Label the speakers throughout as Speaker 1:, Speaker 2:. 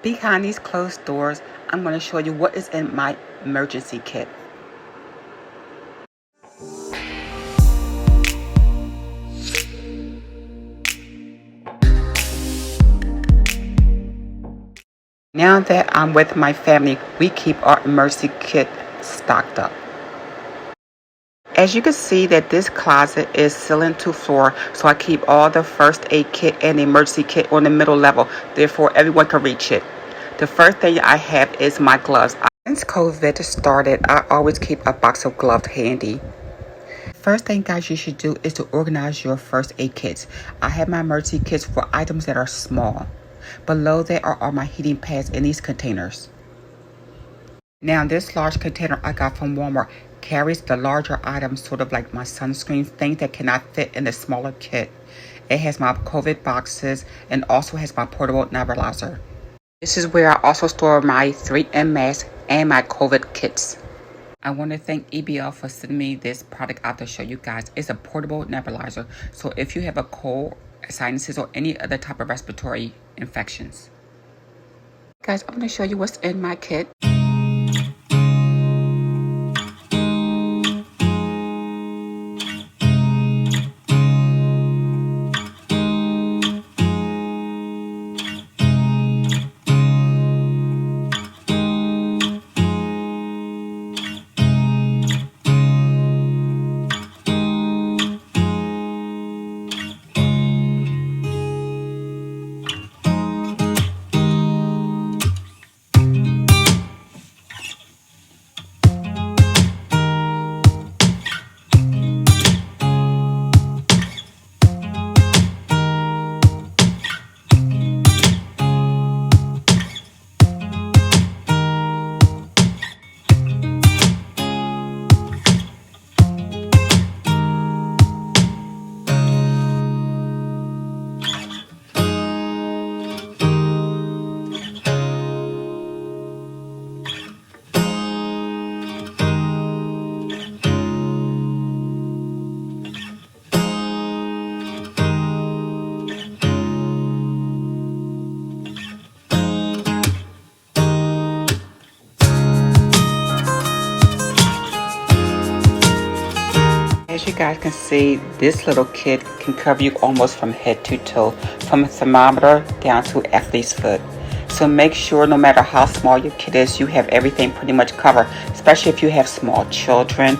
Speaker 1: Behind these closed doors, I'm going to show you what is in my emergency kit. Now that I'm with my family, we keep our emergency kit stocked up. As you can see that this closet is ceiling to floor, so I keep all the first aid kit and the emergency kit on the middle level, therefore everyone can reach it. The first thing I have is my gloves. Since COVID started, I always keep a box of gloves handy. First thing, guys, you should do is to organize your first aid kits. I have my emergency kits for items that are small. Below there are all my heating pads in these containers. Now, this large container I got from Walmart carries the larger items, sort of like my sunscreen, things that cannot fit in the smaller kit. It has my COVID boxes and also has my portable nebulizer. This is where I also store my 3M mask and my COVID kits. I want to thank EBL for sending me this product out to show you guys. It's a portable nebulizer, so if you have a cold, sinuses, or any other type of respiratory infections. Guys, I'm going to show you what's in my kit. As you guys can see, this little kit can cover you almost from head to toe, from a thermometer down to athlete's foot. So make sure no matter how small your kit is, you have everything pretty much covered, especially if you have small children.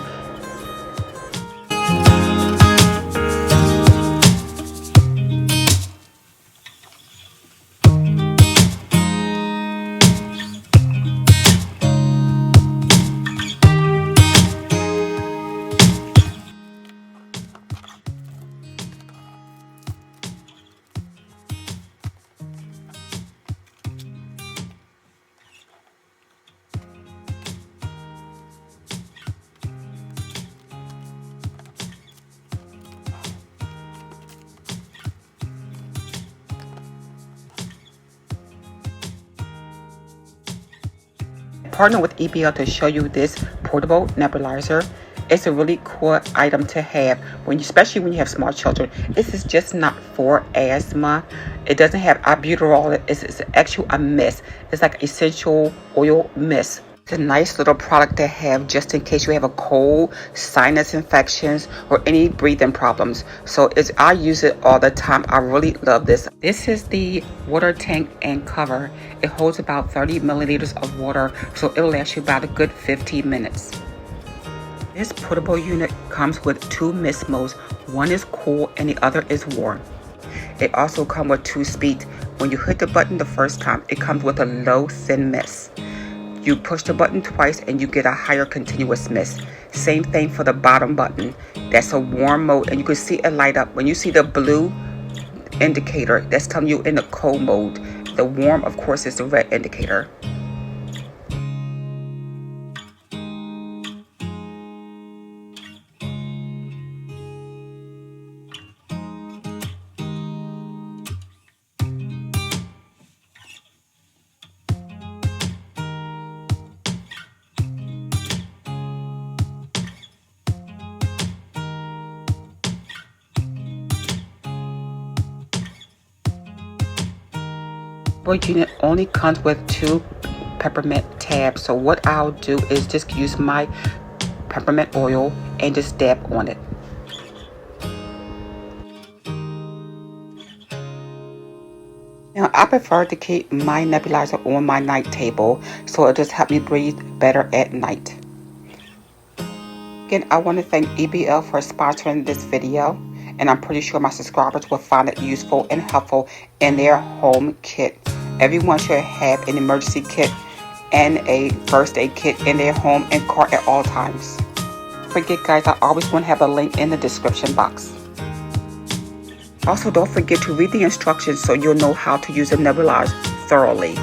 Speaker 1: Partner with EBL to show you this portable nebulizer. It's a really cool item to have, especially when you have small children. This is just not for asthma. It doesn't have albuterol. It's actually a mist. It's like essential oil mist. It's a nice little product to have just in case you have a cold, sinus infections, or any breathing problems. So I use it all the time. I really love this. This is the water tank and cover. It holds about 30 milliliters of water, so it'll last you about a good 15 minutes. This portable unit comes with two mist modes. One is cool and the other is warm. It also comes with 2 speeds. When you hit the button the first time, it comes with a low, thin mist. You push the button twice and you get a higher continuous mist. Same thing for the bottom button. That's a warm mode, and you can see it light up. When you see the blue indicator, that's telling you in the cold mode. The warm, of course, is the red indicator. Storage unit only comes with 2 peppermint tabs, so what I'll do is just use my peppermint oil and just dab on it. Now I prefer to keep my nebulizer on my night table, so it just helps me breathe better at night. Again, I want to thank EBL for sponsoring this video, and I'm pretty sure my subscribers will find it useful and helpful in their home kit. Everyone should have an emergency kit and a first aid kit in their home and car at all times. Don't forget guys, I always want to have a link in the description box. Also, don't forget to read the instructions so you'll know how to use a nebulizer thoroughly.